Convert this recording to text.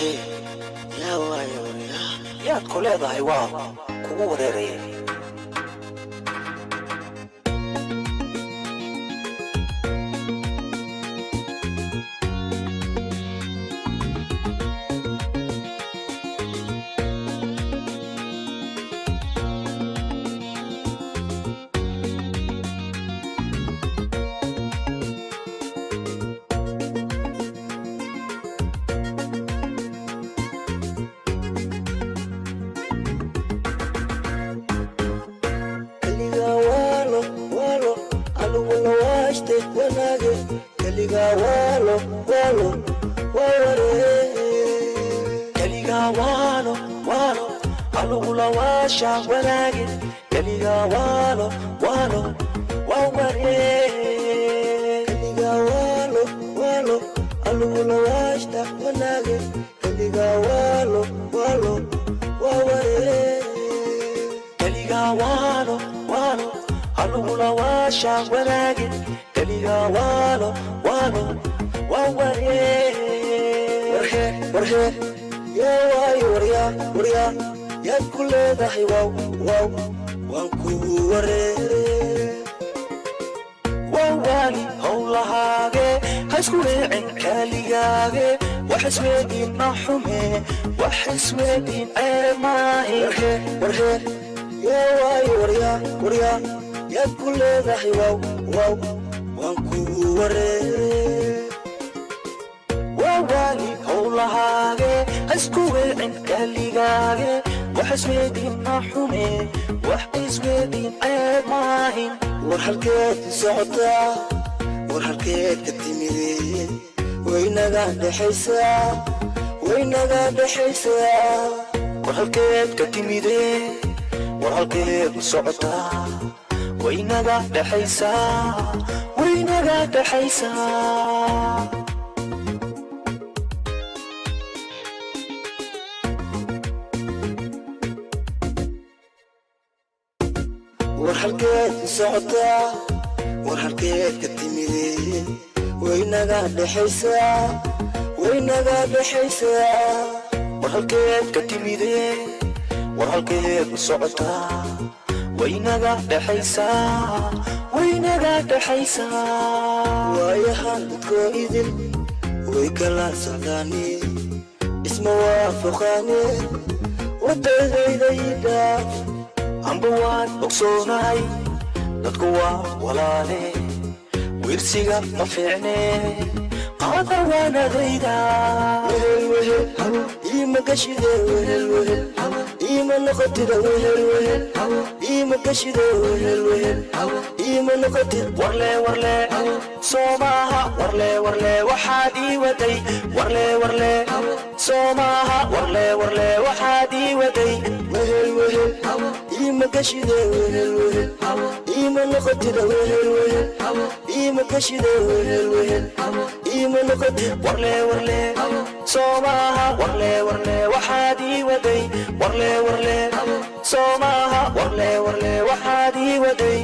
warhe yaa waayo yaad ku leedahay waa kugu wareeraya kaliga walo alugula washa wanaage kaliga walo waware kaliga walo alugula washta wanaage kaliga walo waware kaliga walo alugula washa wanaage kaliga walo waware warhe يا واي وريا يا كل ذا واو وانكو وريري ووالي هولهاغي هسكولي عن كالياغي وحسويدين محومي وحسويدين ايماهي ورهي يا واي وريا يا كل ذا واو وانكو وريري ووالي هولهاغي هسكوي عن كاليغاغي وحسويدين محومي وحسويدين ايماهين ورحلكيت سعطا ورحلكيت كتميدين وينغا دحيسا ورحلكيت كتميدين ورحلكيت سعطا وينغا دحيسا ورحلكيت سعطا ورحلكيت كتميدين وينغا دحيسا ورحلكيت كتميدين ورحلكيت سعطا وينغا دحيسا وياهان dadko idin way kala socdaani isma waafaqaani wadadayda ambuwaan ogsoonahay dadku waa walaale wiirsiga ma fiicne qaada waanadayda wehel iima gashide wehel iima noqotida wehel iima gashide wehel iima noqotid warle soomaha warle waxaad ii waday warle soomaha warle waxaad ii waday wehel iima gashide wehel iima noqotida wehel iima gashide wehel iima noqotid warle soomaha warle waxaad ii waday warle soomaha warle waxaad ii waday